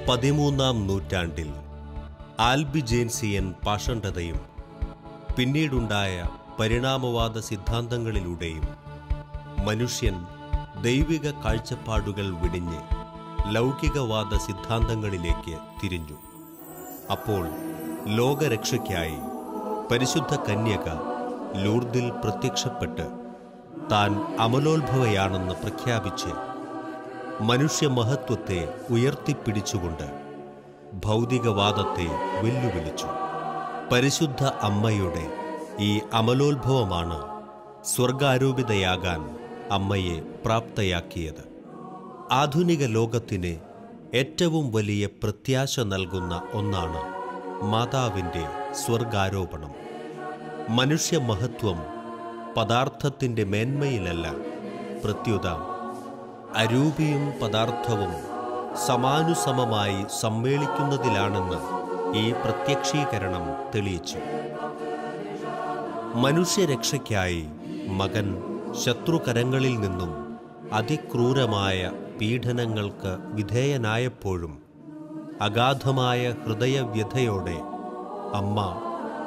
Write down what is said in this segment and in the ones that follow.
13-ാം നൂറ്റാണ്ടിൽ ആൽബിജേൻസിയൻ പാഷണ്ഡതയും പിന്നീടുണ്ടായ പരിണാമവാദ സിദ്ധാന്തങ്ങളിലൂടെയും മനുഷ്യൻ ദൈവിക കാഴ്ചപ്പാടുകൾ വെടിഞ്ഞ് ലൗകികവാദ സിദ്ധാന്തങ്ങളിലേക്ക് തിരിഞ്ഞു. അപ്പോൾ ലോകരക്ഷയ്ക്കായി പരിശുദ്ധ കന്യക ലൂർദിൽ പ്രത്യക്ഷപ്പെട്ട് താൻ അമലോത്ഭവയാണെന്ന് പ്രഖ്യാപിച്ച് മനുഷ്യമഹത്വത്തെ ഉയർത്തിപ്പിടിച്ചുകൊണ്ട് ഭൗതികവാദത്തെ വെല്ലുവിളിച്ചു. പരിശുദ്ധ അമ്മയുടെ ഈ അമലോത്ഭവമാണ് സ്വർഗാരോപിതയാകാൻ അമ്മയെ പ്രാപ്തയാക്കിയത്. ആധുനിക ലോകത്തിന് ഏറ്റവും വലിയ പ്രത്യാശ നൽകുന്ന ഒന്നാണ് മാതാവിൻ്റെ സ്വർഗാരോപണം. മനുഷ്യമഹത്വം പദാർത്ഥത്തിൻ്റെ മേന്മയിലല്ല, പ്രത്യുത അരൂപിയും പദാർത്ഥവും സമാനുസമമായി സമ്മേളിക്കുന്നതിലാണെന്ന് ഈ പ്രത്യക്ഷീകരണം തെളിയിച്ചു. മനുഷ്യരക്ഷയ്ക്കായി മകൻ ശത്രുകരങ്ങളിൽ നിന്നും അതിക്രൂരമായ പീഡനങ്ങൾക്ക് വിധേയനായപ്പോഴും അഗാധമായ ഹൃദയവ്യഥയോടെ അമ്മ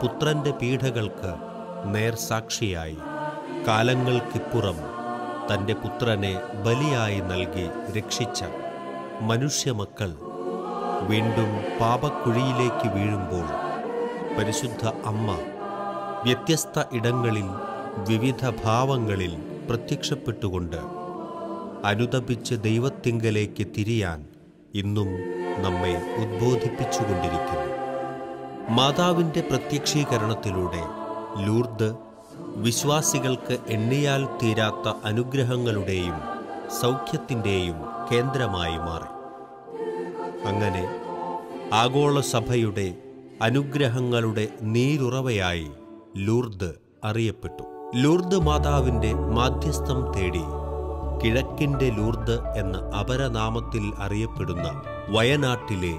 പുത്രന്റെ പീഡകൾക്ക് നേർസാക്ഷിയായി കാലങ്ങൾക്കിപ്പുറം തൻ്റെ പുത്രനെ ബലിയായി നൽകി രക്ഷിച്ച മനുഷ്യമക്കൾ വീണ്ടും പാപക്കുഴിയിലേക്ക് വീഴുമ്പോൾ പരിശുദ്ധ അമ്മ വ്യത്യസ്ത ഇടങ്ങളിൽ വിവിധ ഭാവങ്ങളിൽ പ്രത്യക്ഷപ്പെട്ടുകൊണ്ട് അനുതപിച്ച് ദൈവത്തിങ്കലേക്ക് തിരിയാൻ ഇന്നും നമ്മെ ഉദ്ബോധിപ്പിച്ചുകൊണ്ടിരിക്കുന്നു. മാതാവിൻ്റെ പ്രത്യക്ഷീകരണത്തിലൂടെ ലൂർദ് വിശ്വാസികൾക്ക് എണ്ണിയാൽ തീരാത്ത അനുഗ്രഹങ്ങളുടെയും സൗഖ്യത്തിൻ്റെയും കേന്ദ്രമായി മാറി. അങ്ങനെ ആഗോള സഭയുടെ അനുഗ്രഹങ്ങളുടെ നീരുറവയായി ലൂർദ് അറിയപ്പെട്ടു. ലൂർദ് മാതാവിൻ്റെ മാധ്യസ്ഥം തേടി കിഴക്കിൻ്റെ ലൂർദ് എന്ന അപരനാമത്തിൽ അറിയപ്പെടുന്ന വയനാട്ടിലെ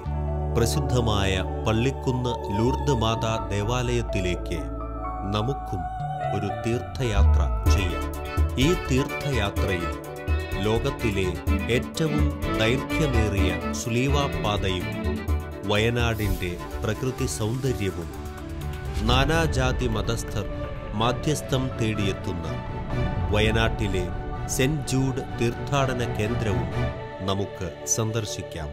പ്രസിദ്ധമായ പള്ളിക്കുന്ന് ലൂർദ് മാതാ ദേവാലയത്തിലേക്ക് നമുക്കും ഒരു തീർത്ഥയാത്ര ചെയ്യാം. ഈ തീർത്ഥയാത്രയിൽ ലോകത്തിലെ ഏറ്റവും ദൈർഘ്യമേറിയ സുലീവാപാതയും വയനാടിൻ്റെ പ്രകൃതി സൗന്ദര്യവും നാനാജാതി മതസ്ഥർ മാധ്യസ്ഥം തേടിയെത്തുന്ന വയനാട്ടിലെ സെന്റ് ജൂഡ് തീർത്ഥാടന കേന്ദ്രവും നമുക്ക് സന്ദർശിക്കാം.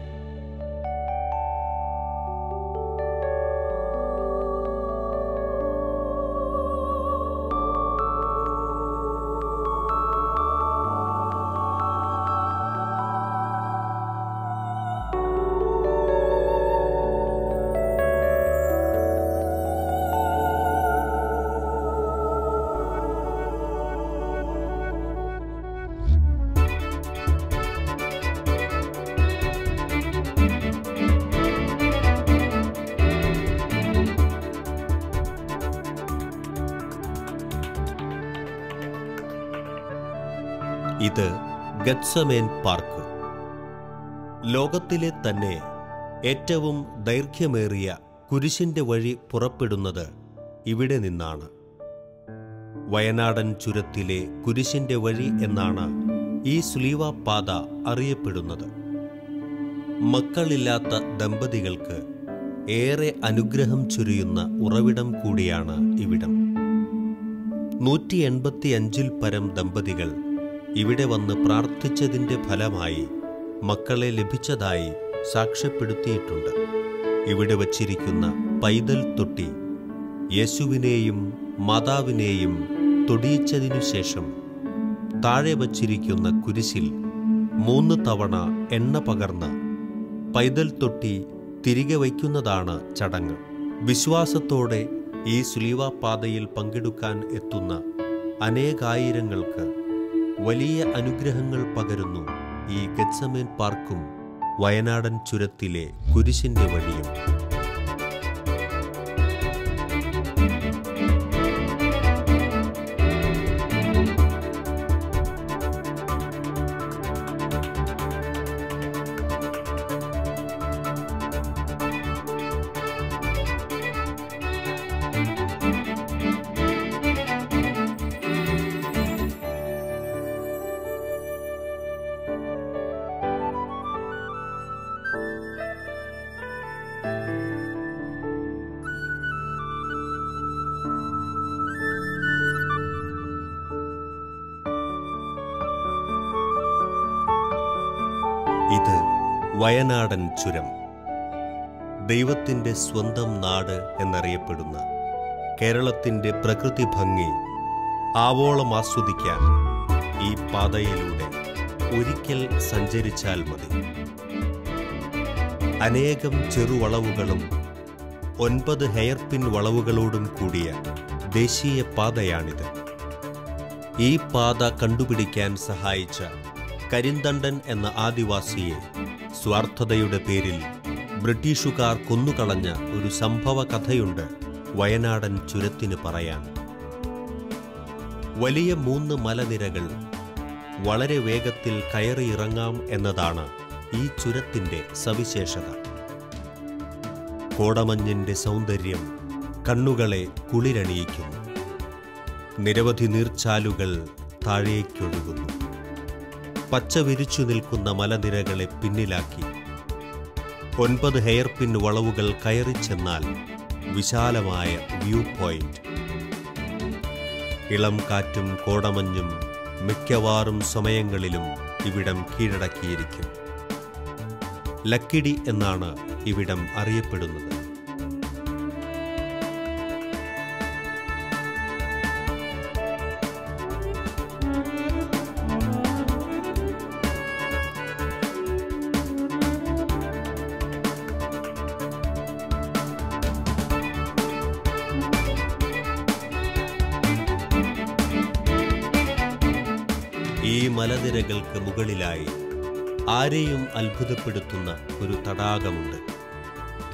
ഇത് ഗത്സമേൻ പാർക്ക്. ലോകത്തിലെ തന്നെ ഏറ്റവും ദൈർഘ്യമേറിയ കുരിശിൻ്റെ വഴി പുറപ്പെടുന്നത് ഇവിടെ നിന്നാണ്. വയനാടൻ ചുരത്തിലെ കുരിശിൻ്റെ വഴി എന്നാണ് ഈ സുലീവാപാത അറിയപ്പെടുന്നത്. മക്കളില്ലാത്ത ദമ്പതികൾക്ക് ഏറെ അനുഗ്രഹം ചൊരിയുന്ന ഉറവിടം കൂടിയാണ് ഇവിടം. 185 പരം ദമ്പതികൾ ഇവിടെ വന്ന് പ്രാർത്ഥിച്ചതിൻ്റെ ഫലമായി മക്കളെ ലഭിച്ചതായി സാക്ഷ്യപ്പെടുത്തിയിട്ടുണ്ട്. ഇവിടെ വച്ചിരിക്കുന്ന പൈതൽ തൊട്ടി യേശുവിനെയും മാതാവിനെയും തൊടിയിച്ചതിനു ശേഷം താഴെ വച്ചിരിക്കുന്ന കുരിശിൽ 3 തവണ എണ്ണ പകർന്ന് പൈതൽ തൊട്ടി തിരികെ വയ്ക്കുന്നതാണ് ചടങ്ങ്. വിശ്വാസത്തോടെ ഈ സുലീവാപാതയിൽ പങ്കെടുക്കാൻ എത്തുന്ന അനേകായിരങ്ങൾക്ക് വലിയ അനുഗ്രഹങ്ങൾ പകരുന്നു ഈ ഗത്സമേൻ പാർക്കും വയനാടൻ ചുരത്തിലെ കുരിശിൻ്റെ വഴിയും. വയനാടൻ ചുരം. ദൈവത്തിൻ്റെ സ്വന്തം നാട് എന്നറിയപ്പെടുന്ന കേരളത്തിൻ്റെ പ്രകൃതി ഭംഗി ആവോളം ആസ്വദിക്കാൻ ഈ പാതയിലൂടെ ഒരിക്കൽ സഞ്ചരിച്ചാൽ മതി. അനേകം ചെറുവളവുകളും 9 ഹെയർപിൻ വളവുകളോടും കൂടിയ ദേശീയ പാതയാണിത്. ഈ പാത കണ്ടുപിടിക്കാൻ സഹായിച്ച കരിന്തണ്ടൻ എന്ന ആദിവാസിയെ സ്വാർത്ഥതയുടെ പേരിൽ ബ്രിട്ടീഷുകാർ കൊന്നുകളഞ്ഞ ഒരു സംഭവ കഥയുണ്ട് വയനാടൻ ചുരത്തിന് പറയാൻ. വലിയ 3 മലനിരകൾ വളരെ വേഗത്തിൽ കയറിയിറങ്ങാം എന്നതാണ് ഈ ചുരത്തിൻ്റെ സവിശേഷത. കോടമഞ്ഞിൻ്റെ സൗന്ദര്യം കണ്ണുകളെ കുളിരണിയിക്കുന്നു. നിരവധി നീർച്ചാലുകൾ താഴേക്കൊഴുകുന്നു. പച്ച വിരിച്ചു നിൽക്കുന്ന മലനിരകളെ പിന്നിലാക്കി 9 ഹെയർപിൻ വളവുകൾ കയറിച്ചെന്നാൽ വിശാലമായ വ്യൂ പോയിന്റ്. ഇളം കാറ്റും കോടമഞ്ഞും മിക്കവാറും സമയങ്ങളിലും ഇവിടം കീഴടക്കിയിരിക്കും. ലക്കിടി എന്നാണ് ഇവിടം അറിയപ്പെടുന്നത്. ഈ മലനിരകൾക്ക് മുകളിലായി ആരെയും അത്ഭുതപ്പെടുത്തുന്ന ഒരു തടാകമുണ്ട്,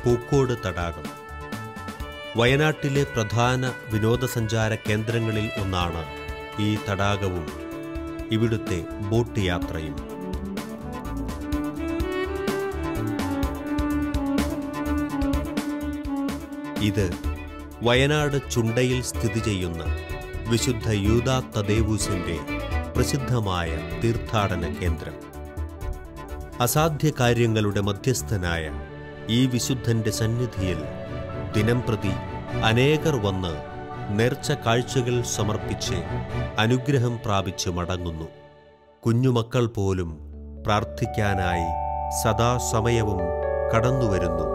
പൂക്കോട് തടാകം. വയനാട്ടിലെ പ്രധാന വിനോദസഞ്ചാര കേന്ദ്രങ്ങളിൽ ഒന്നാണ് ഈ തടാകവും ഇവിടുത്തെ ബോട്ട് യാത്രയും. ഇത് വയനാട് ചുണ്ടയിൽ സ്ഥിതി ചെയ്യുന്ന വിശുദ്ധ യൂദാ തദേവൂസിന്റെ പ്രസിദ്ധമായ തീർത്ഥാടന കേന്ദ്രം. അസാധ്യ കാര്യങ്ങളുടെ മധ്യസ്ഥനായ ഈ വിശുദ്ധന്റെ സന്നിധിയിൽ ദിനംപ്രതി അനേകർ വന്ന് നേർച്ച കാഴ്ചകൾ സമർപ്പിച്ച് അനുഗ്രഹം പ്രാപിച്ച് മടങ്ങുന്നു. കുഞ്ഞുമക്കൾ പോലും പ്രാർത്ഥിക്കാനായി സദാസമയവും കടന്നുവരുന്നു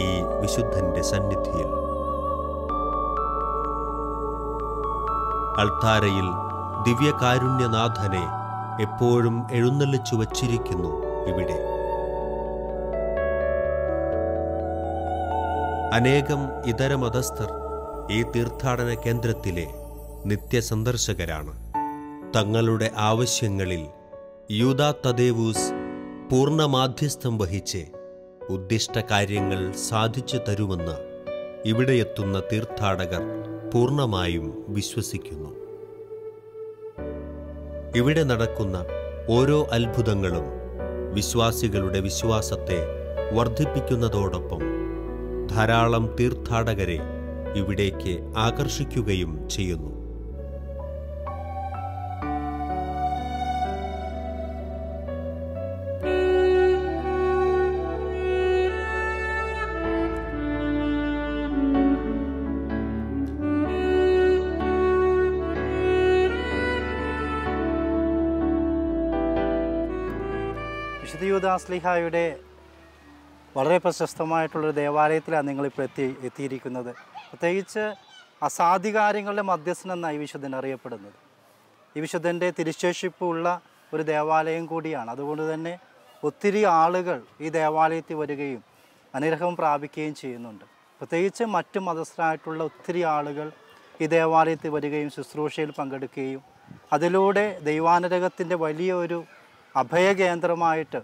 ഈ വിശുദ്ധന്റെ സന്നിധിയിൽ. അൾത്താരയിൽ ദിവ്യകാരുണ്യനാഥനെ എപ്പോഴും എഴുന്നള്ളിച്ചു വച്ചിരിക്കുന്നു ഇവിടെ. അനേകം ഇതര മതസ്ഥർ ഈ തീർത്ഥാടന കേന്ദ്രത്തിലെ നിത്യസന്ദർശകരാണ്. തങ്ങളുടെ ആവശ്യങ്ങളിൽ യൂദാ തദേവൂസ് പൂർണ്ണ മാധ്യസ്ഥം വഹിച്ച് ഉദ്ദിഷ്ട കാര്യങ്ങൾ സാധിച്ചു തരുമെന്ന് ഇവിടെയെത്തുന്ന തീർത്ഥാടകർ പൂർണ്ണമായും വിശ്വസിക്കുന്നു. ഇവിടെ നടക്കുന്ന ഓരോ അത്ഭുതങ്ങളും വിശ്വാസികളുടെ വിശ്വാസത്തെ വർദ്ധിപ്പിക്കുന്നതോടൊപ്പം ധാരാളം തീർത്ഥാടകരെ ഇവിടേക്ക് ആകർഷിക്കുകയും ചെയ്യുന്നു. വിശുദ്ധ യൂദാ ശ്ലീഹായുടെ വളരെ പ്രശസ്തമായിട്ടുള്ളൊരു ദേവാലയത്തിലാണ് നിങ്ങളിപ്പോൾ എത്തിയിരിക്കുന്നത്. പ്രത്യേകിച്ച് അസാധികാര്യങ്ങളുടെ മധ്യസ്ഥൻ എന്നാണ് ഈ വിശുദ്ധൻ അറിയപ്പെടുന്നത്. ഈ വിശുദ്ധൻ്റെ തിരുശേഷിപ്പുള്ള ഒരു ദേവാലയം കൂടിയാണ്. അതുകൊണ്ട് തന്നെ ഒത്തിരി ആളുകൾ ഈ ദേവാലയത്തിൽ വരികയും അനുഗ്രഹം പ്രാപിക്കുകയും ചെയ്യുന്നുണ്ട്. പ്രത്യേകിച്ച് മറ്റു മതസ്ഥരായിട്ടുള്ള ഒത്തിരി ആളുകൾ ഈ ദേവാലയത്തിൽ വരികയും ശുശ്രൂഷയിൽ പങ്കെടുക്കുകയും അതിലൂടെ ദൈവാനുഗ്രഹത്തിൻ്റെ വലിയൊരു അഭയകേന്ദ്രമായിട്ട്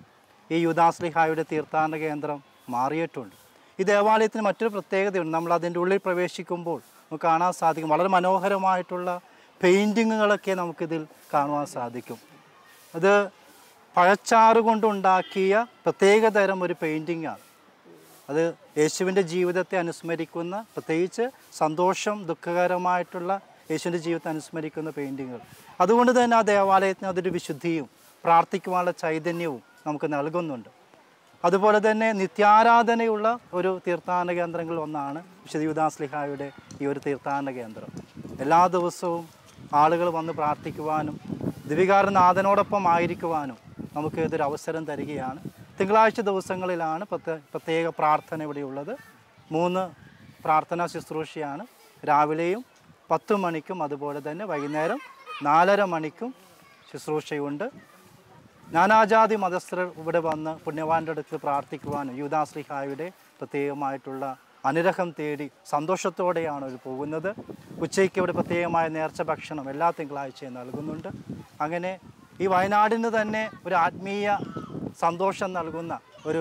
ഈ യൂദാ ശ്ലീഹായുടെ തീർത്ഥാടന കേന്ദ്രം മാറിയിട്ടുണ്ട്. ഈ ദേവാലയത്തിന് മറ്റൊരു പ്രത്യേകതയുണ്ട്. നമ്മൾ അതിൻ്റെ ഉള്ളിൽ പ്രവേശിക്കുമ്പോൾ നമുക്ക് കാണാൻ സാധിക്കും, വളരെ മനോഹരമായിട്ടുള്ള പെയിൻറ്റിങ്ങുകളൊക്കെ നമുക്കിതിൽ കാണുവാൻ സാധിക്കും. അത് പഴച്ചാറ് കൊണ്ടുണ്ടാക്കിയ പ്രത്യേകതരം ഒരു പെയിൻറ്റിങ്ങാണ്. അത് യേശുവിൻ്റെ ജീവിതത്തെ അനുസ്മരിക്കുന്ന, പ്രത്യേകിച്ച് സന്തോഷം ദുഃഖകരമായിട്ടുള്ള യേശുവിൻ്റെ ജീവിതത്തെ അനുസ്മരിക്കുന്ന പെയിൻറ്റിങ്ങുകൾ. അതുകൊണ്ട് തന്നെ ആ ദേവാലയത്തിന് അതൊരു വിശുദ്ധിയും പ്രാർത്ഥിക്കുവാനുള്ള ചൈതന്യവും നമുക്ക് നൽകുന്നുണ്ട്. അതുപോലെ തന്നെ നിത്യാരാധനയുള്ള ഒരു തീർത്ഥാടന കേന്ദ്രങ്ങളിൽ ഒന്നാണ് വിശുദ്ധ യൂദാ ശ്ലീഹായുടെ ഈ ഒരു തീർത്ഥാടന കേന്ദ്രം. എല്ലാ ദിവസവും ആളുകൾ വന്ന് പ്രാർത്ഥിക്കുവാനും ദിവികാരനാഥനോടൊപ്പം ആയിരിക്കുവാനും നമുക്ക് ഇതൊരു അവസരം തരികയാണ്. തിങ്കളാഴ്ച ദിവസങ്ങളിലാണ് പ്രത്യേക പ്രാർത്ഥന ഇവിടെയുള്ളത്. 3 പ്രാർത്ഥനാ ശുശ്രൂഷയാണ്. രാവിലെയും 10 മണിക്കും അതുപോലെ തന്നെ വൈകുന്നേരം 4:30 മണിക്കും ശുശ്രൂഷയുണ്ട്. നാനാജാതി മതസ്ഥർ ഇവിടെ വന്ന് പുണ്യവാൻ്റെ അടുത്ത് പ്രാർത്ഥിക്കുവാനും യൂദാശ്ലീഹായുടെ പ്രത്യേകമായിട്ടുള്ള അനുഗ്രഹം തേടി സന്തോഷത്തോടെയാണ് അവർ പോകുന്നത്. ഉച്ചയ്ക്ക് ഇവിടെ പ്രത്യേകമായ നേർച്ച ഭക്ഷണം എല്ലാ തിങ്കളാഴ്ചയും നൽകുന്നുണ്ട്. അങ്ങനെ ഈ വയനാടിന് തന്നെ ഒരു ആത്മീയ സന്തോഷം നൽകുന്ന ഒരു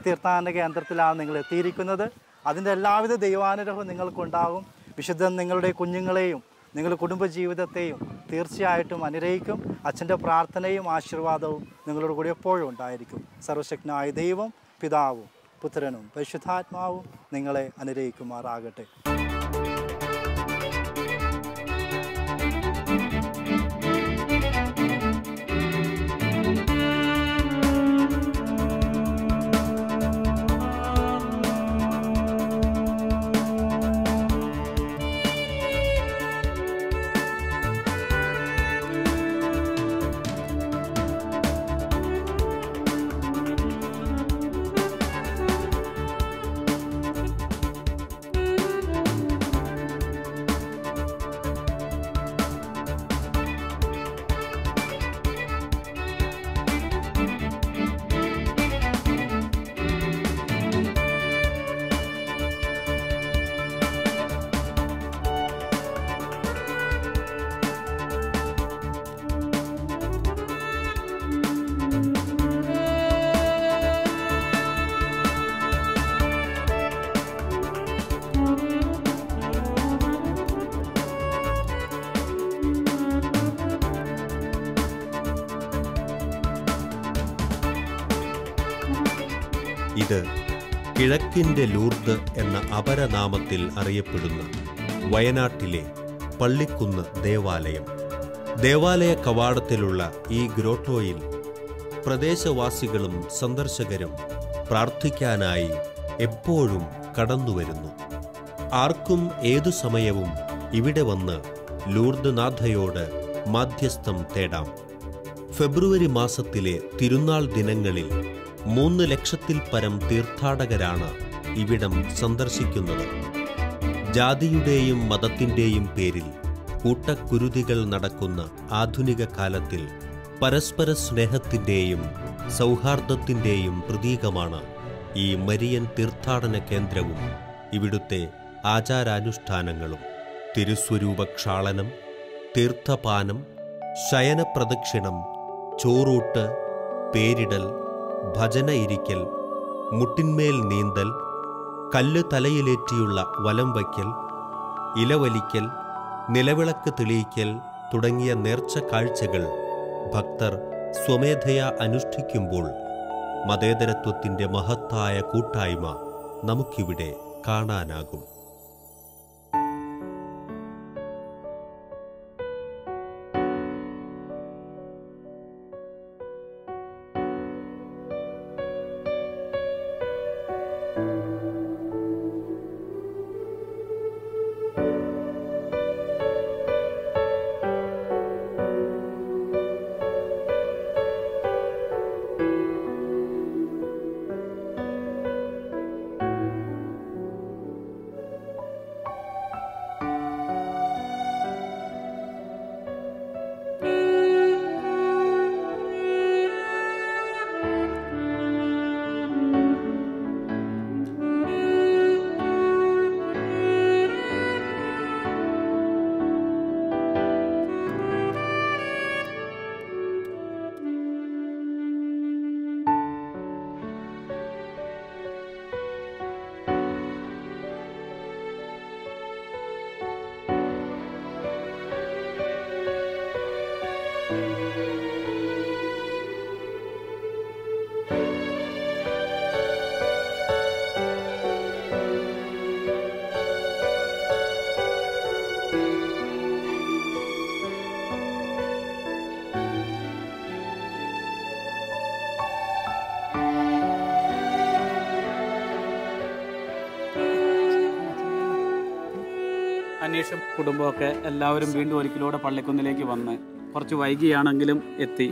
തീർത്ഥാടന കേന്ദ്രത്തിലാണ് നിങ്ങൾ എത്തിയിരിക്കുന്നത്. അതിൻ്റെ എല്ലാവിധ ദൈവാനുഗ്രഹവും നിങ്ങൾക്കുണ്ടാകും. വിശുദ്ധൻ നിങ്ങളുടെ കുഞ്ഞുങ്ങളെയും നിങ്ങളുടെ കുടുംബജീവിതത്തെയും തീർച്ചയായിട്ടും അനുഗ്രഹിക്കും. അച്ഛൻ്റെ പ്രാർത്ഥനയും ആശീർവാദവും നിങ്ങളോട് കൂടി എപ്പോഴും ഉണ്ടായിരിക്കും. സർവശക്തനായ ദൈവം, പിതാവും പുത്രനും പരിശുദ്ധാത്മാവും നിങ്ങളെ അനുഗ്രഹിക്കുമാറാകട്ടെ. ഇത് കിഴക്കിൻ്റെ ലൂർദ് എന്ന അപരനാമത്തിൽ അറിയപ്പെടുന്ന വയനാട്ടിലെ പള്ളിക്കുന്ന് ദേവാലയം. ദേവാലയ കവാടത്തിലുള്ള ഈ ഗ്രോട്ടോയിൽ പ്രദേശവാസികളും സന്ദർശകരും പ്രാർത്ഥിക്കാനായി എപ്പോഴും കടന്നുവരുന്നു. ആർക്കും ഏതു സമയവും ഇവിടെ വന്ന് ലൂർദ് നാഥയോട് മാധ്യസ്ഥം തേടാം. ഫെബ്രുവരി മാസത്തിലെ തിരുനാൾ ദിനങ്ങളിൽ 3 ലക്ഷത്തിൽ പരം തീർത്ഥാടകരാണ് ഇവിടം സന്ദർശിക്കുന്നത്. ജാതിയുടെയും മതത്തിൻ്റെയും പേരിൽ കൂട്ടക്കുരുതികൾ നടക്കുന്ന ആധുനിക കാലത്തിൽ പരസ്പര സ്നേഹത്തിൻ്റെയും സൗഹാർദ്ദത്തിൻ്റെയും പ്രതീകമാണ് ഈ മരിയൻ തീർത്ഥാടന കേന്ദ്രവും ഇവിടുത്തെ ആചാരാനുഷ്ഠാനങ്ങളും. തിരുസ്വരൂപക്ഷാളനം, തീർത്ഥപാനം, ശയനപ്രദക്ഷിണം, ചോറൂട്ട്, പേരിടൽ, ഭജന ഇരിക്കൽ, മുട്ടിന്മേൽ നീന്തൽ, കല്ല് തലയിലേറ്റിയുള്ള വലം വയ്ക്കൽ, ഇലവലിക്കൽ, നിലവിളക്ക് തെളിയിക്കൽ തുടങ്ങിയ നേർച്ച കാഴ്ചകൾ ഭക്തർ സ്വമേധയാ അനുഷ്ഠിക്കുമ്പോൾ മതേതരത്വത്തിൻ്റെ മഹത്തായ കൂട്ടായ്മ നമുക്കിവിടെ കാണാനാകും. അന്വേഷണം കുടുംബമൊക്കെ എല്ലാവരും വീണ്ടും ഒരിക്കലൂടെ പള്ളിക്കുന്നിലേക്ക് വന്ന് കുറച്ച് വൈകിയാണെങ്കിലും എത്തി.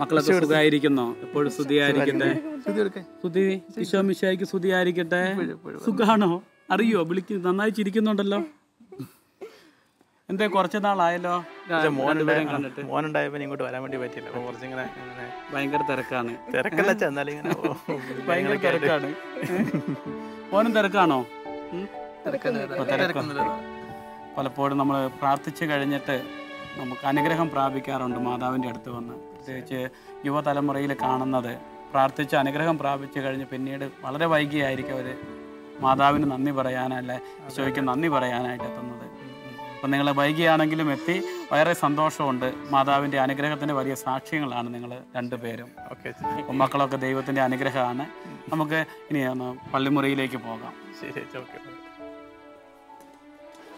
മക്കളൊക്കെ സുഖമായിരിക്കുന്നോ? എപ്പോഴും സ്തുതിയായിരിക്കട്ടെ. സ്തുതി ഈശോ മിശിഹായ്ക്ക് സ്തുതിയായിരിക്കട്ടെ. സുഖാണോ? അറിയോ? നന്നായി ചിരിക്കുന്നുണ്ടല്ലോ. എന്തേ കുറച്ച് നാളായല്ലോ കണ്ടിട്ട്? മോനുണ്ടായപ്പോ ഇങ്ങോട്ട് വരാൻ വേണ്ടി പറ്റില്ല. കുറച്ചിങ്ങനെ ഭയങ്കര തിരക്കാണ്. തിരക്കല്ല, എന്നാലും ഇങ്ങനെ ഭയങ്കര തിരക്കാണ്. മോനും തിരക്കാണോ? പലപ്പോഴും നമ്മൾ പ്രാർത്ഥിച്ചു കഴിഞ്ഞിട്ട് നമുക്ക് അനുഗ്രഹം പ്രാപിക്കാറുണ്ട് മാതാവിൻ്റെ അടുത്ത് വന്ന്. പ്രത്യേകിച്ച് യുവതലമുറയിൽ കാണുന്നത്, പ്രാർത്ഥിച്ച് അനുഗ്രഹം പ്രാപിച്ചു കഴിഞ്ഞ് പിന്നീട് വളരെ വൈകിയായിരിക്കും അവർ മാതാവിന് നന്ദി പറയാനല്ലേ ഈശോയ്ക്ക് നന്ദി പറയാനായിട്ട് എത്തുന്നത്. അപ്പം നിങ്ങൾ വൈകിയാണെങ്കിലും എത്തി, വളരെ സന്തോഷമുണ്ട്. മാതാവിൻ്റെ അനുഗ്രഹത്തിൻ്റെ വലിയ സാക്ഷ്യങ്ങളാണ് നിങ്ങൾ രണ്ടുപേരും. മക്കളൊക്കെ ദൈവത്തിൻ്റെ അനുഗ്രഹമാണ്. നമുക്ക് ഇനി ഒന്ന് പള്ളിമുറിയിലേക്ക് പോകാം. ശരി, ഓക്കെ.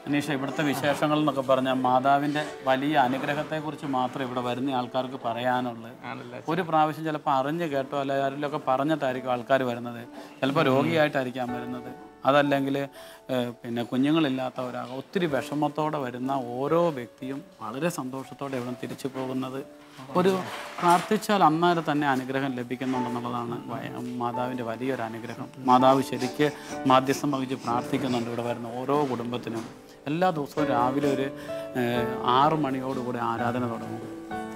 അനീഷ, ഇവിടുത്തെ വിശേഷങ്ങൾ എന്നൊക്കെ പറഞ്ഞാൽ മാതാവിൻ്റെ വലിയ അനുഗ്രഹത്തെക്കുറിച്ച് മാത്രമേ ഇവിടെ വരുന്ന ആൾക്കാർക്ക് പറയാനുള്ളൂ. ഒരു പ്രാവശ്യം ചിലപ്പോൾ അറിഞ്ഞ് കേട്ടോ അല്ലെ ആരെങ്കിലുമൊക്കെ പറഞ്ഞിട്ടായിരിക്കും ആൾക്കാർ വരുന്നത്. ചിലപ്പോൾ രോഗിയായിട്ടായിരിക്കാം വരുന്നത്, അതല്ലെങ്കിൽ പിന്നെ കുഞ്ഞുങ്ങളില്ലാത്തവരാകും. ഒത്തിരി വിഷമത്തോടെ വരുന്ന ഓരോ വ്യക്തിയും വളരെ സന്തോഷത്തോടെ ഇവിടെ തിരിച്ചു പോകുന്നത്. ഒരു പ്രാർത്ഥിച്ചാൽ അന്നേരം തന്നെ അനുഗ്രഹം ലഭിക്കുന്നുണ്ടെന്നുള്ളതാണ് മാതാവിൻ്റെ വലിയൊരു അനുഗ്രഹം. മാതാവ് ശരിക്ക് മാധ്യസ്ഥം വഹിച്ച് പ്രാർത്ഥിക്കുന്നുണ്ട് ഇവിടെ വരുന്ന ഓരോ കുടുംബത്തിനും. എല്ലാ ദിവസവും രാവിലെ ഒരു 6 മണിയോടുകൂടി ആരാധന തുടങ്ങും.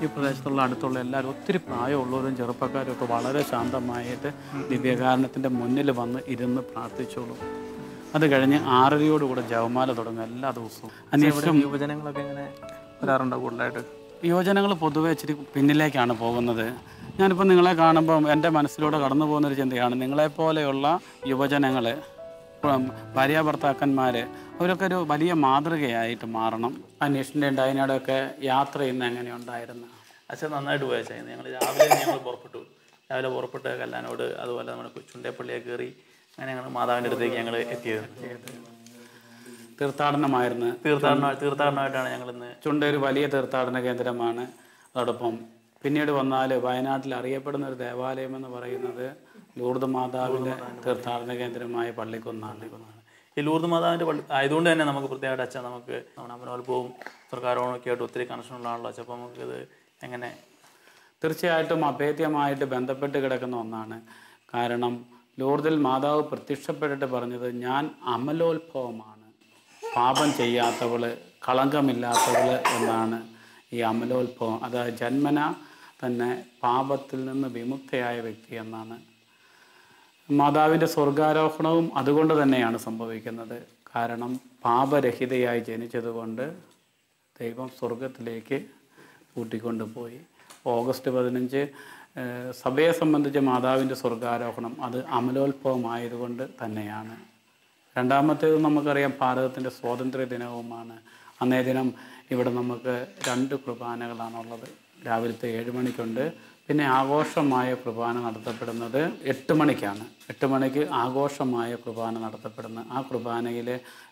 ഈ പ്രദേശത്തുള്ള അടുത്തുള്ള എല്ലാവരും, ഒത്തിരി പ്രായമുള്ളവരും ചെറുപ്പക്കാരും ഒക്കെ വളരെ ശാന്തമായിട്ട് ദിവ്യകാരണത്തിൻ്റെ മുന്നിൽ വന്ന് ഇരുന്ന് പ്രാർത്ഥിച്ചോളൂ. അത് കഴിഞ്ഞ് 6:30 ജപമാല തുടങ്ങും എല്ലാ ദിവസവും. അന്വേഷണം യുവജനങ്ങളൊക്കെ ഇങ്ങനെ വരാറുണ്ടോ കൂടുതലായിട്ട്? യുവജനങ്ങൾ പൊതുവെ ഇച്ചിരി പിന്നിലേക്കാണ് പോകുന്നത്. ഞാനിപ്പോൾ നിങ്ങളെ കാണുമ്പം എൻ്റെ മനസ്സിലൂടെ കടന്നു പോകുന്നൊരു ചിന്തയാണ്, നിങ്ങളെപ്പോലെയുള്ള യുവജനങ്ങൾ, ഭാര്യാഭർത്താക്കന്മാർ, അവരൊക്കെ ഒരു വലിയ മാതൃകയായിട്ട് മാറണം. അന്വേഷണൻ്റെ ഡൈനയുടെയൊക്കെ യാത്ര ഇന്ന് എങ്ങനെയുണ്ടായിരുന്നു? അച്ഛൻ നന്നായിട്ട് പോയി. അച്ഛൻ ഞങ്ങൾ രാവിലെ പുറപ്പെട്ട് കല്ലാനോട്, അതുപോലെ നമ്മുടെ ചുണ്ടേപ്പള്ളിയെ കയറി അങ്ങനെ ഞങ്ങൾ മാതാവിൻ്റെ അടുത്തേക്ക് ഞങ്ങൾ എത്തിയത്. തീർത്ഥാടനമായിട്ടാണ് ഞങ്ങൾ ഇന്ന്. ചുണ്ട ഒരു വലിയ തീർത്ഥാടന കേന്ദ്രമാണ്. അതോടൊപ്പം പിന്നീട് വന്നാൽ വയനാട്ടിൽ അറിയപ്പെടുന്ന ഒരു ദേവാലയം എന്ന് പറയുന്നത് ലൂർദ് മാതാവിൻ്റെ തീർത്ഥാടന കേന്ദ്രമായ പള്ളിക്കുന്നാണ്. ഈ ലൂർദ് മാതാവിൻ്റെ പള്ളി ആയതുകൊണ്ട് തന്നെ നമുക്ക് പ്രത്യേകമായിട്ട് അച്ഛൻ നമുക്ക് നമ്മുടെ അമനോത്ഭവവും സർക്കാരോണൊക്കെ ആയിട്ട് ഒത്തിരി കണക്ഷനുള്ള ആണല്ലോ അച്ഛൻ. അപ്പോൾ നമുക്കിത് എങ്ങനെ? തീർച്ചയായിട്ടും അഭേദ്യമായിട്ട് ബന്ധപ്പെട്ട് കിടക്കുന്ന ഒന്നാണ്. കാരണം ലൂർദിൽ മാതാവ് പ്രത്യക്ഷപ്പെട്ടിട്ട് പറഞ്ഞത്, ഞാൻ അമലോത്ഭവമാണ്, പാപം ചെയ്യാത്തവള്, കളങ്കമില്ലാത്തവള് എന്നാണ് ഈ അമലോത്ഭവം. അതായത് ജന്മന തന്നെ പാപത്തിൽ നിന്ന് വിമുക്തയായ വ്യക്തി എന്നാണ്. മാതാവിൻ്റെ സ്വർഗാരോഹണവും അതുകൊണ്ട് തന്നെയാണ് സംഭവിക്കുന്നത്. കാരണം പാപരഹിതയായി ജനിച്ചതുകൊണ്ട് ദൈവം സ്വർഗത്തിലേക്ക് കൂട്ടിക്കൊണ്ടുപോയി. ഓഗസ്റ്റ് 15 സഭയെ സംബന്ധിച്ച് മാതാവിൻ്റെ സ്വർഗാരോഹണം അത് അമലോത്ഭവമായതുകൊണ്ട് തന്നെയാണ്. രണ്ടാമത്തേത് നമുക്കറിയാം, ഭാരതത്തിൻ്റെ സ്വാതന്ത്ര്യ ദിനവുമാണ്. അന്നേ ദിനം ഇവിടെ നമുക്ക് 2 കുർബാനകളാണുള്ളത്. രാവിലത്തെ 7 മണിക്കുണ്ട്, പിന്നെ ആഘോഷമായ കുർബാന നടത്തപ്പെടുന്നത് 8 മണിക്കാണ്. 8 മണിക്ക് ആഘോഷമായ കുർബാന നടത്തപ്പെടുന്നത്. ആ കുർബാനയിൽ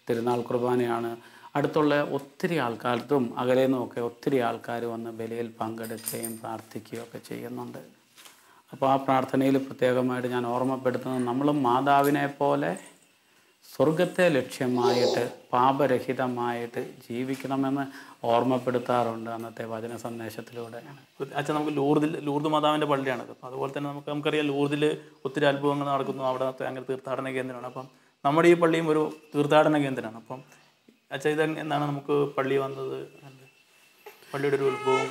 തിരുനാൾ കുർബാനയാണ്. അടുത്തുള്ള ഒത്തിരി ആൾക്കാർക്കും അകലെ നിന്നൊക്കെ ഒത്തിരി ആൾക്കാർ വന്ന് ബലിയിൽ പങ്കെടുക്കുകയും പ്രാർത്ഥിക്കുകയും ഒക്കെ ചെയ്യുന്നുണ്ട്. അപ്പോൾ ആ പ്രാർത്ഥനയിൽ പ്രത്യേകമായിട്ട് ഞാൻ ഓർമ്മപ്പെടുത്തുന്നത്, നമ്മളും മാതാവിനെ പോലെ സ്വർഗത്തെ ലക്ഷ്യമായിട്ട് പാപരഹിതമായിട്ട് ജീവിക്കണമെന്ന് ഓർമ്മപ്പെടുത്താറുണ്ട് അന്നത്തെ വചന സന്ദേശത്തിലൂടെ. അച്ഛൻ, നമുക്ക് ലൂർദ് മാതാവിൻ്റെ പള്ളിയാണ്. അപ്പം അതുപോലെ തന്നെ നമുക്കറിയാം ലൂർദിൽ ഒത്തിരി അത്ഭുതങ്ങൾ നടക്കുന്നു. അവിടെ അങ്ങനെ തീർത്ഥാടന കേന്ദ്രമാണ്. അപ്പം നമ്മുടെ ഈ പള്ളിയും ഒരു തീർത്ഥാടന കേന്ദ്രമാണ്. അപ്പം അച്ഛൻ, ഇത് എന്താണ് നമുക്ക് പള്ളി വന്നത്, പള്ളിയുടെ ഒരു ഉത്ഭവവും?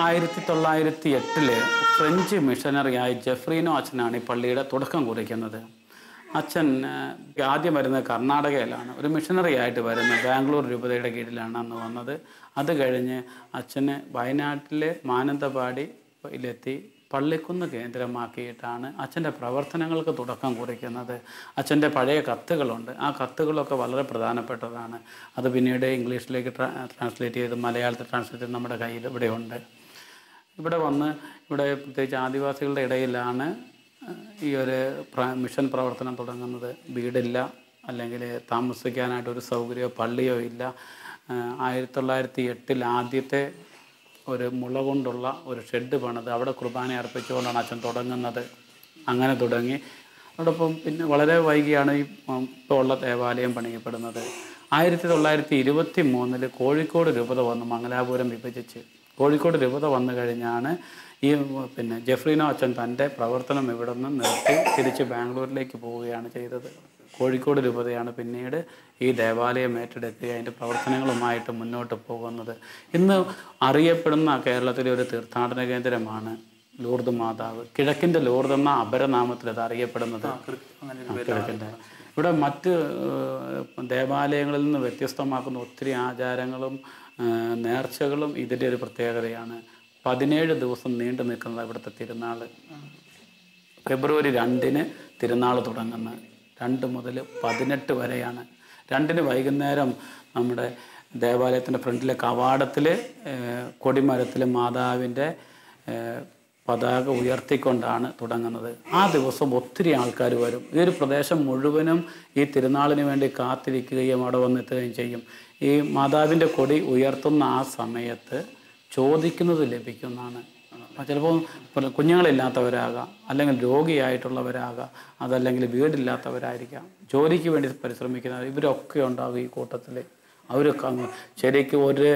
1908 ഫ്രഞ്ച് മിഷനറിയായ ജെഫ്രീനോ അച്ഛനാണ് ഈ പള്ളിയുടെ തുടക്കം കുറിക്കുന്നത്. അച്ഛൻ ആദ്യം വരുന്നത് കർണാടകയിലാണ്. ഒരു മിഷനറി ആയിട്ട് വരുന്നത് ബാംഗ്ലൂർ രൂപതയുടെ കീഴിലാണ് അന്ന് വന്നത്. അത് കഴിഞ്ഞ് അച്ഛന് വയനാട്ടിലെ മാനന്തവാടിയിലെത്തി പള്ളിക്കുന്ന് കേന്ദ്രമാക്കിയിട്ടാണ് അച്ഛൻ്റെ പ്രവർത്തനങ്ങൾക്ക് തുടക്കം കുറിക്കുന്നത്. അച്ഛൻ്റെ പഴയ കത്തുകളുണ്ട്. ആ കത്തുകളൊക്കെ വളരെ പ്രധാനപ്പെട്ടതാണ്. അത് പിന്നീട് ഇംഗ്ലീഷിലേക്ക് ട്രാൻസ്ലേറ്റ് ചെയ്ത് മലയാളത്തിൽ ട്രാൻസ്ലേറ്റ് ചെയ്ത് നമ്മുടെ കയ്യിൽ ഇവിടെയുണ്ട്. ഇവിടെ വന്ന് ഇവിടെ പ്രത്യേകിച്ച് ആദിവാസികളുടെ ഇടയിലാണ് ഈ ഒരു മിഷൻ പ്രവർത്തനം തുടങ്ങുന്നത്. വീടില്ല, അല്ലെങ്കിൽ താമസിക്കാനായിട്ടൊരു സൗകര്യമോ പള്ളിയോ ഇല്ല. 1908 ആദ്യത്തെ ഒരു മുള കൊണ്ടുള്ള ഒരു ഷെഡ് പണിത് അവിടെ കുർബാന അർപ്പിച്ചുകൊണ്ടാണ് അച്ഛൻ തുടങ്ങുന്നത്. അങ്ങനെ തുടങ്ങി. അതോടൊപ്പം പിന്നെ വളരെ വൈകിയാണ് ഈ ഇപ്പോൾ ഉള്ള ദേവാലയം പണിയപ്പെടുന്നത്. 1923 കോഴിക്കോട് രൂപത വന്ന് മംഗലാപുരം വിഭജിച്ച് കോഴിക്കോട് രൂപത വന്നു കഴിഞ്ഞാണ് ഈ പിന്നെ ജെഫ്രീനോ അച്ഛൻ തൻ്റെ പ്രവർത്തനം ഇവിടെ നിന്ന് നിർത്തി തിരിച്ച് ബാംഗ്ലൂരിലേക്ക് പോവുകയാണ് ചെയ്തത്. കോഴിക്കോട് രൂപതയാണ് പിന്നീട് ഈ ദേവാലയം ഏറ്റെടുക്കുക അതിൻ്റെ പ്രവർത്തനങ്ങളുമായിട്ട് മുന്നോട്ട് പോകുന്നത്. ഇന്ന് അറിയപ്പെടുന്ന കേരളത്തിലെ ഒരു തീർത്ഥാടന കേന്ദ്രമാണ് ലൂർദ് മാതാവ്. കിഴക്കിൻ്റെ ലൂർദ് എന്ന അപരനാമത്തിൽ അത് അറിയപ്പെടുന്നത്. കിഴക്കിൻ്റെ ഇവിടെ മറ്റ് ദേവാലയങ്ങളിൽ നിന്ന് വ്യത്യസ്തമാക്കുന്ന ഒത്തിരി ആചാരങ്ങളും നേർച്ചകളും ഇതിൻ്റെ ഒരു പ്രത്യേകതയാണ്. 17 ദിവസം നീണ്ടു നിൽക്കുന്നത് ഇവിടുത്തെ തിരുനാൾ. ഫെബ്രുവരി 2-ന് തിരുനാൾ തുടങ്ങുന്നത്. 2 മുതൽ 18 വരെയാണ്. 2-ന് വൈകുന്നേരം നമ്മുടെ ദേവാലയത്തിൻ്റെ ഫ്രണ്ടിലെ കവാടത്തിൽ കൊടിമരത്തിൽ മാതാവിൻ്റെ പതാക ഉയർത്തിക്കൊണ്ടാണ് തുടങ്ങുന്നത്. ആ ദിവസം ഒത്തിരി ആൾക്കാർ വരും. ഈ ഒരു പ്രദേശം മുഴുവനും ഈ തിരുനാളിന് വേണ്ടി കാത്തിരിക്കുകയും അവിടെ വന്നെത്തുകയും ചെയ്യും. ഈ മാതാവിൻ്റെ കൊടി ഉയർത്തുന്ന ആ സമയത്ത് ചോദിക്കുന്നത് ലഭിക്കുന്നതാണ്. ചിലപ്പോൾ കുഞ്ഞുങ്ങളില്ലാത്തവരാകാം, അല്ലെങ്കിൽ രോഗിയായിട്ടുള്ളവരാകാം, അതല്ലെങ്കിൽ വീടില്ലാത്തവരായിരിക്കാം, ജോലിക്ക് വേണ്ടി പരിശ്രമിക്കുന്നവർ, ഇവരൊക്കെ ഉണ്ടാകും ഈ കൂട്ടത്തിൽ. അവരൊക്കെ ശരിക്കും ഒരു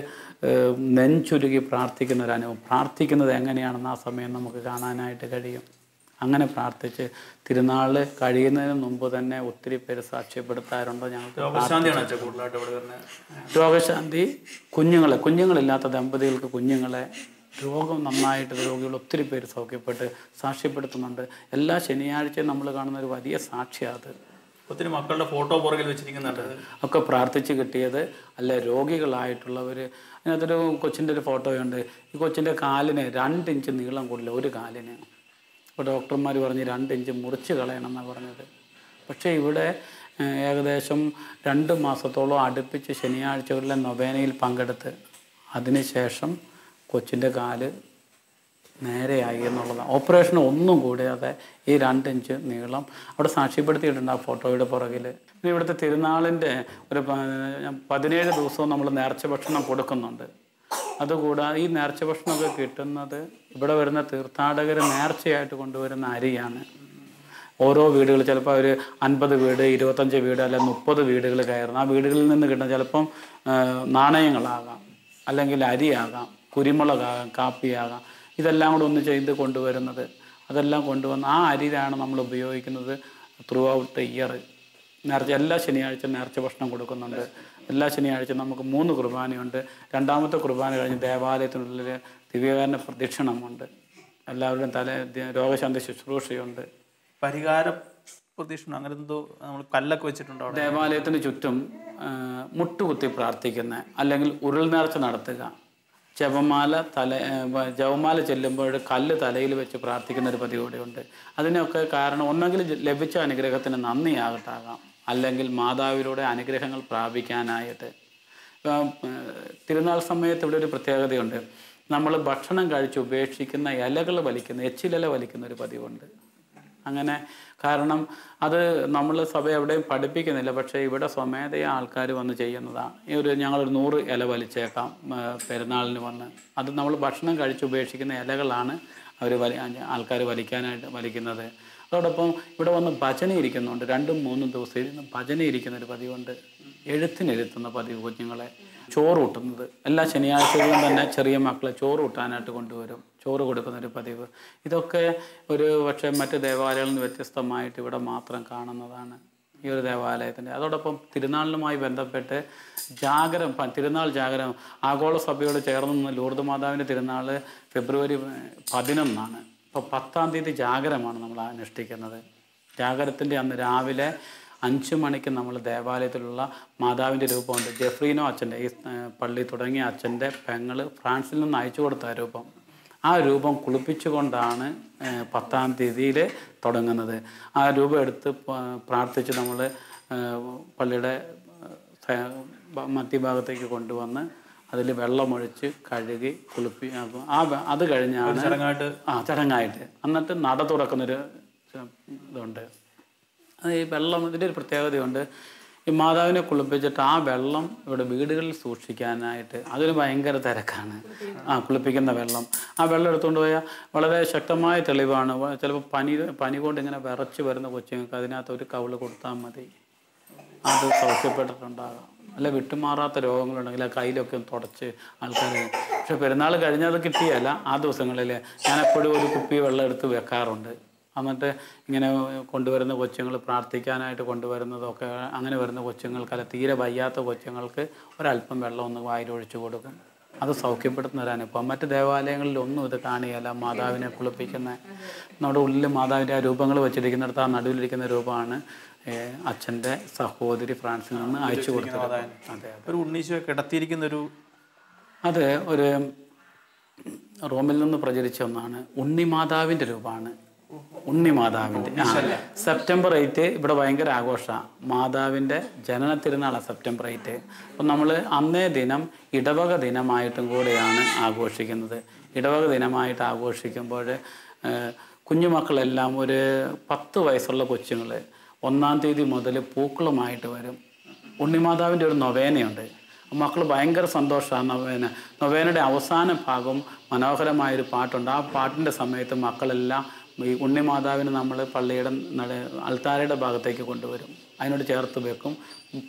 നെഞ്ചുരുകി പ്രാർത്ഥിക്കുന്ന ഒരു അനുഭവം. പ്രാർത്ഥിക്കുന്നത് എങ്ങനെയാണെന്ന് ആ സമയം നമുക്ക് കാണാനായിട്ട് കഴിയും. അങ്ങനെ പ്രാർത്ഥിച്ച് തിരുനാൾ കഴിയുന്നതിന് മുമ്പ് തന്നെ ഒത്തിരി പേര് സാക്ഷ്യപ്പെടുത്താറുണ്ട്. ഞങ്ങൾക്ക് രോഗശാന്തി, കുഞ്ഞുങ്ങളില്ലാത്ത ദമ്പതികൾക്ക് കുഞ്ഞുങ്ങളെ, രോഗം നന്നായിട്ട് രോഗികൾ ഒത്തിരി പേര് സൗഖ്യപ്പെട്ട് സാക്ഷ്യപ്പെടുത്തുന്നുണ്ട്. എല്ലാ ശനിയാഴ്ചയും നമ്മൾ കാണുന്ന ഒരു വലിയ സാക്ഷിയാണ്. ഒത്തിരി മക്കളുടെ ഫോട്ടോ പുറകിൽ വെച്ചിരിക്കുന്നുണ്ട്. ഒക്കെ പ്രാർത്ഥിച്ച് കിട്ടിയത് അല്ലെ രോഗികളായിട്ടുള്ളവർ. അതിനകത്തൊരു കൊച്ചിൻ്റെ ഒരു ഫോട്ടോയുണ്ട്. ഈ കൊച്ചിൻ്റെ കാലിന് 2 ഇഞ്ച് നീളം കൂടില്ല, ഒരു കാലിന്. അപ്പോൾ ഡോക്ടർമാർ പറഞ്ഞ് 2 ഇഞ്ച് മുറിച്ച് കളയണം എന്നാണ് പറഞ്ഞത്. പക്ഷേ ഇവിടെ ഏകദേശം 2 മാസത്തോളം അടുപ്പിച്ച് ശനിയാഴ്ചകളിലെ നൊവേനയിൽ പങ്കെടുത്ത് അതിനുശേഷം കൊച്ചിൻ്റെ കാല് നേരെയായി എന്നുള്ളതാണ്. ഓപ്പറേഷൻ ഒന്നും കൂടാതെ ഈ 2 ഇഞ്ച് നീളം അവിടെ സാക്ഷ്യപ്പെടുത്തിയിട്ടുണ്ട് ആ ഫോട്ടോയുടെ പുറകിൽ. പിന്നെ ഇവിടുത്തെ തിരുനാളിൻ്റെ ഒരു 17 ദിവസവും നമ്മൾ നേർച്ച ഭക്ഷണം കൊടുക്കുന്നുണ്ട്. അതുകൂടാതെ ഈ നേർച്ച ഭക്ഷണമൊക്കെ കിട്ടുന്നത് ഇവിടെ വരുന്ന തീർത്ഥാടകർ നേർച്ചയായിട്ട് കൊണ്ടുവരുന്ന അരിയാണ്. ഓരോ വീടുകൾ, ചിലപ്പോൾ അവർ 50 വീട്, 25 വീട്, അല്ലെ 30 വീടുകൾ കയറുന്നു. ആ വീടുകളിൽ നിന്ന് കിട്ടുന്ന ചിലപ്പം നാണയങ്ങളാകാം, അല്ലെങ്കിൽ അരിയാകാം, കുരുമുളകാകാം, കാപ്പിയാകാം. ഇതെല്ലാം കൂടെ ഒന്ന് ചെയ്ത് കൊണ്ടുവരുന്നത്. അതെല്ലാം കൊണ്ടുവന്ന് ആ അരിയിലാണ് നമ്മൾ ഉപയോഗിക്കുന്നത് ത്രൂ ഔട്ട് ഇയർ. എല്ലാ ശനിയാഴ്ച നേർച്ച ഭക്ഷണം കൊടുക്കുന്നുണ്ട്. എല്ലാ ശനിയാഴ്ച നമുക്ക് 3 കുർബാനയുണ്ട്. 2ാമത്തെ കുർബാന കഴിഞ്ഞ് ദേവാലയത്തിനുള്ളിൽ ദിവ്യകാരുണ്യ പ്രദക്ഷിണമുണ്ട്. എല്ലാവരുടെയും രോഗശാന്തി ശുശ്രൂഷയുണ്ട്. പരിഹാര പ്രദക്ഷിണം അങ്ങനെ എന്തോ നമ്മൾ കല്ലൊക്കെ വെച്ചിട്ടുണ്ടോ? ദേവാലയത്തിന് ചുറ്റും മുട്ടുകുത്തി പ്രാർത്ഥിക്കുന്ന, അല്ലെങ്കിൽ ഉരുൾ നേർച്ച നടത്തുക, ജപമാല ചെല്ലുമ്പോൾ കല്ല് തലയിൽ വെച്ച് പ്രാർത്ഥിക്കുന്ന ഒരു പതിവ് കൂടെയുണ്ട്. അതിനൊക്കെ കാരണം ഒന്നെങ്കിൽ ലഭിച്ച അനുഗ്രഹത്തിന് നന്ദിയാകട്ടാകാം, അല്ലെങ്കിൽ മാതാവിലൂടെ അനുഗ്രഹങ്ങൾ പ്രാപിക്കാനായിട്ട്. തിരുനാൾ സമയത്ത് ഇവിടെ ഒരു പ്രത്യേകതയുണ്ട്. നമ്മൾ ഭക്ഷണം കഴിച്ച് ഉപേക്ഷിക്കുന്ന ഇലകൾ വലിക്കുന്ന, എച്ചിലില വലിക്കുന്ന ഒരു പതിവുണ്ട്. അങ്ങനെ കാരണം അത് നമ്മൾ സഭ എവിടെയും പഠിപ്പിക്കുന്നില്ല, പക്ഷേ ഇവിടെ സ്വമേധയാ ആൾക്കാർ വന്ന് ചെയ്യുന്നതാണ്. ഞങ്ങളൊരു 100 ഇല വലിച്ചേക്കാം പെരുന്നാളിന് വന്ന്. അത് നമ്മൾ ഭക്ഷണം കഴിച്ച് ഉപേക്ഷിക്കുന്ന ഇലകളാണ് ആൾക്കാർ വലിക്കുന്നത്. അതോടൊപ്പം ഇവിടെ വന്ന് ഭജന ഇരിക്കുന്നുണ്ട്. 2-3 ദിവസം ഇരുന്ന് ഭജന ഇരിക്കുന്നൊരു പതിവുണ്ട്. എഴുത്തിനിരുത്തുന്ന പതിവ്, കുഞ്ഞുങ്ങളെ ചോറൂട്ടുന്നത്. എല്ലാ ശനിയാഴ്ചകളിലും തന്നെ ചെറിയ മക്കളെ ചോറൂട്ടാനായിട്ട് കൊണ്ടുവരും, ചോറ് കൊടുക്കുന്നൊരു പതിവ്. ഇതൊക്കെ പക്ഷേ മറ്റ് ദേവാലയങ്ങളിൽ നിന്ന് വ്യത്യസ്തമായിട്ട് ഇവിടെ മാത്രം കാണുന്നതാണ് ഈ ഒരു ദേവാലയത്തിൻ്റെ. അതോടൊപ്പം തിരുനാളിനുമായി ബന്ധപ്പെട്ട് തിരുനാൾ ജാഗരം ആഗോള സഭയോട് ചേർന്ന് ലൂർദ് മാതാവിൻ്റെ തിരുനാൾ ഫെബ്രുവരി 11 ഇപ്പോൾ 10-ാം തീയതി ജാഗരമാണ് നമ്മൾ അനുഷ്ഠിക്കുന്നത്. ജാഗരത്തിൻ്റെ അന്ന് രാവിലെ 5 മണിക്ക് നമ്മൾ ദേവാലയത്തിലുള്ള മാതാവിൻ്റെ രൂപമുണ്ട്. ജെഫ്രീനോ അച്ഛൻ്റെ, ഈ പള്ളി തുടങ്ങിയ അച്ഛൻ്റെ പെങ്ങൾ ഫ്രാൻസിൽ നിന്ന് അയച്ചു കൊടുത്ത രൂപം, ആ രൂപം കുളിപ്പിച്ചുകൊണ്ടാണ് 10-ാം തീയതിയിൽ തുടങ്ങുന്നത്. ആ രൂപം എടുത്ത് പ്രാർത്ഥിച്ച് നമ്മൾ പള്ളിയുടെ മധ്യഭാഗത്തേക്ക് കൊണ്ടുവന്ന് അതിൽ വെള്ളമൊഴിച്ച് കഴുകി കുളിപ്പിക്കും. അത് കഴിഞ്ഞാണ് ചടങ്ങായിട്ട്. എന്നിട്ട് നട തുറക്കുന്നൊരു ഇതുണ്ട്. അത് ഈ വെള്ളം, ഇതിൻ്റെ ഒരു പ്രത്യേകതയുണ്ട്. ഈ മാതാവിനെ കുളിപ്പിച്ചിട്ട് ആ വെള്ളം ഇവിടെ വീടുകളിൽ സൂക്ഷിക്കാനായിട്ട് അതൊരു ഭയങ്കര തിരക്കാണ്. കുളിപ്പിക്കുന്ന വെള്ളം, ആ വെള്ളം എടുത്തുകൊണ്ട് പോയാൽ വളരെ ശക്തമായ തെളിവാണ്. ചിലപ്പോൾ പനി കൊണ്ട് ഇങ്ങനെ വിറച്ച് വരുന്ന കൊച്ചുങ്ങൾക്ക് അതിനകത്ത് ഒരു കവിള് കൊടുത്താൽ മതി, അത് സൗഖ്യപ്പെട്ടിട്ടുണ്ടാകാം. അല്ല വിട്ടുമാറാത്ത രോഗങ്ങളുണ്ടെങ്കിൽ ആ കയ്യിലൊക്കെ ഒന്ന് തുടച്ച് ആൾക്കാർ. പക്ഷെ പെരുന്നാൾ കഴിഞ്ഞത് കിട്ടിയല്ല, ആ ദിവസങ്ങളിൽ ഞാനെപ്പോഴും ഒരു കുപ്പി വെള്ളം എടുത്ത് വെക്കാറുണ്ട്. എന്നിട്ട് ഇങ്ങനെ കൊണ്ടുവരുന്ന കൊച്ചുങ്ങൾ പ്രാർത്ഥിക്കാനായിട്ട് കൊണ്ടുവരുന്നതൊക്കെ, അങ്ങനെ വരുന്ന കൊച്ചുങ്ങൾക്ക്, അല്ല തീരെ വയ്യാത്ത കൊച്ചുങ്ങൾക്ക് ഒരല്പം വെള്ളം ഒന്ന് വായിലൊഴിച്ചു കൊടുക്കും. അത് സൗഖ്യപ്പെടുത്തുന്ന ഒരു അനുഭവം. മറ്റ് ദേവാലയങ്ങളിലൊന്നും ഇത് കാണുകയല്ല. മാതാവിനെ കുളിപ്പിക്കുന്ന, നമ്മുടെ ഉള്ളിൽ മാതാവിൻ്റെ ആ രൂപങ്ങൾ വെച്ചിരിക്കുന്നിടത്ത് ആ നടുവിലിരിക്കുന്ന രൂപമാണ് അച്ഛൻ്റെ സഹോദരി ഫ്രാൻസിൽ നിന്ന് അയച്ചു കൊടുത്തത്. അതെ, ഒരു ഉണ്ണീശോയെ കിടത്തിയിരിക്കുന്ന ഒരു, അത് ഒരു റോമിൽ നിന്ന് പ്രചരിച്ച ഒന്നാണ്. ഉണ്ണിമാതാവിൻ്റെ രൂപമാണ്. ഉണ്ണിമാതാവിൻ്റെ സെപ്റ്റംബർ 8 ഇവിടെ ഭയങ്കര ആഘോഷമാണ്. മാതാവിൻ്റെ ജനന തിരുനാളാണ് സെപ്റ്റംബർ 8. അപ്പം നമ്മൾ അന്നേ ദിനം ഇടവക ദിനമായിട്ടും കൂടെയാണ് ആഘോഷിക്കുന്നത്. ഇടവക ദിനമായിട്ട് ആഘോഷിക്കുമ്പോൾ കുഞ്ഞുമക്കളെല്ലാം ഒരു 10 വയസ്സുള്ള കൊച്ചുങ്ങൾ 1-ാം തീയതി മുതൽ പൂക്കളുമായിട്ട് വരും. ഉണ്ണിമാതാവിൻ്റെ ഒരു നൊവേനയുണ്ട്. മക്കൾ ഭയങ്കര സന്തോഷമാണ്. നൊവേനയുടെ അവസാന ഭാഗം മനോഹരമായൊരു പാട്ടുണ്ട്. ആ പാട്ടിൻ്റെ സമയത്ത് മക്കളെല്ലാം ഈ ഉണ്ണിമാതാവിന് നമ്മൾ പള്ളിയുടെ അൾത്താരയുടെ ഭാഗത്തേക്ക് കൊണ്ടുവരും, അതിനോട് ചേർത്ത് വെക്കും.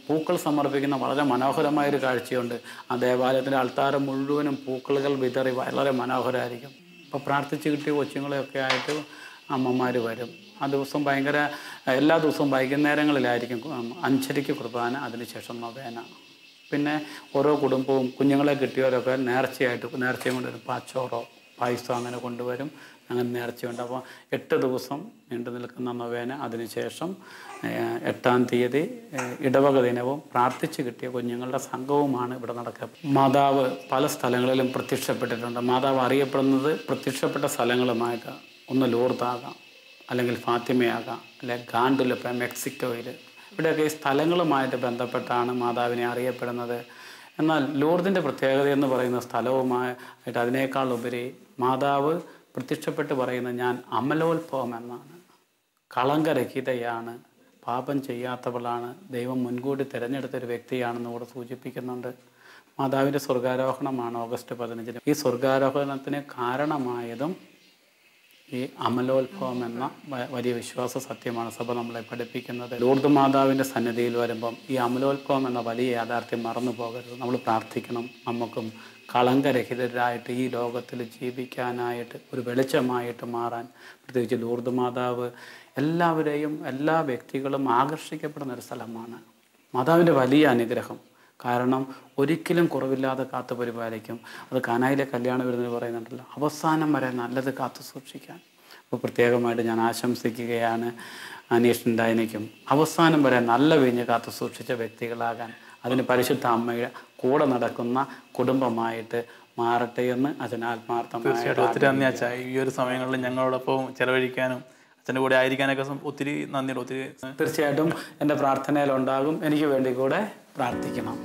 പൂക്കൾ സമർപ്പിക്കുന്ന വളരെ മനോഹരമായൊരു കാഴ്ചയുണ്ട്. ആ ദേവാലയത്തിൻ്റെ അൾത്താര മുഴുവനും പൂക്കളുകൾ വിതറി വളരെ മനോഹരമായിരിക്കും. അപ്പോൾ പ്രാർത്ഥിച്ച് കിട്ടിയ കൊച്ചുങ്ങളെയൊക്കെ ആയിട്ട് അമ്മമാർ വരും. ആ ദിവസം ഭയങ്കര, എല്ലാ ദിവസവും വൈകുന്നേരങ്ങളിലായിരിക്കും 5:30 കുർബാന, അതിനുശേഷം നൊവേന. പിന്നെ ഓരോ കുടുംബവും കുഞ്ഞുങ്ങളെ കിട്ടിയവരൊക്കെ നേർച്ചയും കൊണ്ടുവരും. പാച്ചോറോ പായസം അങ്ങനെ കൊണ്ടുവരും. അങ്ങനെ നേർച്ചയുണ്ട്. അപ്പോൾ 8 ദിവസം നീണ്ടു നിൽക്കുന്ന നൊവേന. അതിനുശേഷം 8-ാം തീയതി ഇടവക ദിനവും പ്രാർത്ഥിച്ച് കിട്ടിയ കുഞ്ഞുങ്ങളുടെ സംഘവുമാണ് ഇവിടെ നടക്കുക. മാതാവ് പല സ്ഥലങ്ങളിലും പ്രത്യക്ഷപ്പെട്ടിട്ടുണ്ട്. മാതാവ് അറിയപ്പെടുന്നത് പ്രത്യക്ഷപ്പെട്ട സ്ഥലങ്ങളുമായിട്ട്, ഒന്ന് ലൂർദാകാം, അല്ലെങ്കിൽ ഫാത്തിമയാകാം, അല്ലെങ്കിൽ ഗാണ്ടുലപ്പ മെക്സിക്കോയിൽ. ഇവിടെയൊക്കെ ഈ സ്ഥലങ്ങളുമായിട്ട് ബന്ധപ്പെട്ടാണ് മാതാവിനെ അറിയപ്പെടുന്നത്. എന്നാൽ ലൂർദിൻ്റെ പ്രത്യേകത എന്ന് പറയുന്ന സ്ഥലവുമായിട്ട് അതിനേക്കാൾ ഉപരി മാതാവ് പ്രത്യക്ഷപ്പെട്ട് പറയുന്നത് ഞാൻ അമലോത്ഭവം എന്നാണ്. കളങ്കരഹിതയാണ്, പാപം ചെയ്യാത്തവളാണ്, ദൈവം മുൻകൂട്ടി തിരഞ്ഞെടുത്തൊരു വ്യക്തിയാണെന്ന് കൂടെ സൂചിപ്പിക്കുന്നുണ്ട്. മാതാവിൻ്റെ സ്വർഗാരോഹണമാണ് ഓഗസ്റ്റ് 15. ഈ സ്വർഗാരോഹണത്തിന് കാരണമായതും ഈ അമലോത്ഭവം എന്ന വലിയ വിശ്വാസ സത്യമാണ് സഭ നമ്മളെ പഠിപ്പിക്കുന്നത്. ലൂർദ് മാതാവിൻ്റെ സന്നിധിയിൽ വരുമ്പം ഈ അമലോത്ഭവം എന്ന വലിയ യാഥാർത്ഥ്യം മറന്നു പോകരുത്. നമ്മൾ പ്രാർത്ഥിക്കണം, നമുക്കും കളങ്കരഹിതരായിട്ട് ഈ ലോകത്തിൽ ജീവിക്കാനായിട്ട്, ഒരു വെളിച്ചമായിട്ട് മാറാൻ. പ്രത്യേകിച്ച് ലൂർദ് മാതാവ് എല്ലാവരെയും, എല്ലാ വ്യക്തികളും ആകർഷിക്കപ്പെടുന്ന ഒരു സ്ഥലമാണ്. മാതാവിൻ്റെ വലിയ അനുഗ്രഹം, കാരണം ഒരിക്കലും കുറവില്ലാതെ കാത്തു പരിപാലിക്കും. അത് കാനായിലെ കല്യാണ വിരുന്നിന് പറയുന്നുണ്ടല്ലോ, അവസാനം വരെ നല്ലത് കാത്തു സൂക്ഷിക്കാൻ. അപ്പോൾ പ്രത്യേകമായിട്ട് ഞാൻ ആശംസിക്കുകയാണ് അനീഷിനും ഡൈനയ്ക്കും അവസാനം വരെ നല്ല വീഞ്ഞ് കാത്തു സൂക്ഷിച്ച വ്യക്തികളാകാൻ, അതിന് പരിശുദ്ധ അമ്മയുടെ കൂടെ നടക്കുന്ന കുടുംബമായിട്ട് മാറട്ടെ എന്ന് അച്ഛൻ ആത്മാർത്ഥമായി. ഒത്തിരി നന്ദി അച്ഛാ. ഈ ഒരു സമയങ്ങളിൽ ഞങ്ങളോടൊപ്പം ചെലവഴിക്കാനും അച്ഛൻ്റെ കൂടെ ആയിരിക്കാനൊക്കെ ഒത്തിരി നന്ദിയുണ്ട്. ഒത്തിരി തീർച്ചയായിട്ടും എൻ്റെ പ്രാർത്ഥനയിലുണ്ടാകും. എനിക്ക് വേണ്ടി കൂടെ പ്രാർത്ഥിക്കണം.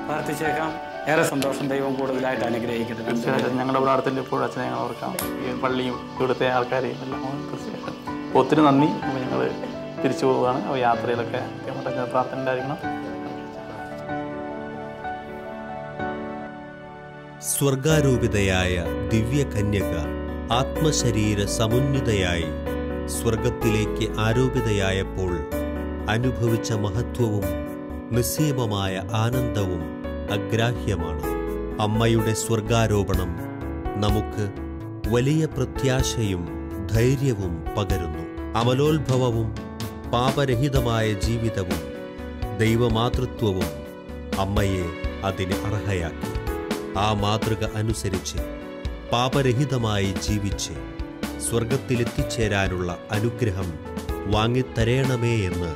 പ്രാർത്ഥിച്ചേക്കാം. ഏറെ സന്തോഷം. ദൈവം കൂടുതലായിട്ട് അനുഗ്രഹിക്കട്ടെ. തീർച്ചയായിട്ടും ഞങ്ങളുടെ പ്രാർത്ഥന എപ്പോഴും അച്ഛനെ ഞങ്ങൾ ഓർക്കാം, ഈ പള്ളിയും ഇവിടുത്തെ ആൾക്കാരെയും എല്ലാം. തീർച്ചയായിട്ടും ഒത്തിരി നന്ദി. അപ്പോൾ ഞങ്ങൾ തിരിച്ചു പോവുകയാണ്. അപ്പോൾ യാത്രയിലൊക്കെ പ്രാർത്ഥന ഉണ്ടായിരിക്കണം. സ്വർഗാരൂപിതയായ ദിവ്യകന്യക ആത്മശരീര സമുന്നതയായി സ്വർഗത്തിലേക്ക് ആരോപിതയായപ്പോൾ അനുഭവിച്ച മഹത്വവും നിസ്സീമമായ ആനന്ദവും അഗ്രാഹ്യമാണ്. അമ്മയുടെ സ്വർഗാരോപണം നമുക്ക് വലിയ പ്രത്യാശയും ധൈര്യവും പകരുന്നു. അമലോത്ഭവവും പാപരഹിതമായ ജീവിതവും ദൈവമാതൃത്വവും അമ്മയെ അതിന് അർഹയാക്കി. ആ മാതൃക അനുസരിച്ച് പാപരഹിതമായി ജീവിച്ച് സ്വർഗത്തിലെത്തിച്ചേരാനുള്ള അനുഗ്രഹം വാങ്ങിത്തരേണമേ എന്ന്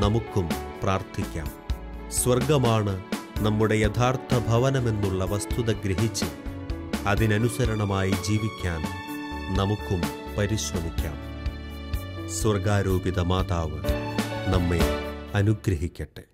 നമുക്കും പ്രാർത്ഥിക്കാം. സ്വർഗമാണ് നമ്മുടെ യഥാർത്ഥ ഭവനമെന്നുള്ള വസ്തുത ഗ്രഹിച്ച് അതിനനുസരണമായി ജീവിക്കാൻ നമുക്കും പരിശ്രമിക്കാം. സ്വർഗാരോപിത മാതാവ് നമ്മെ അനുഗ്രഹിക്കട്ടെ.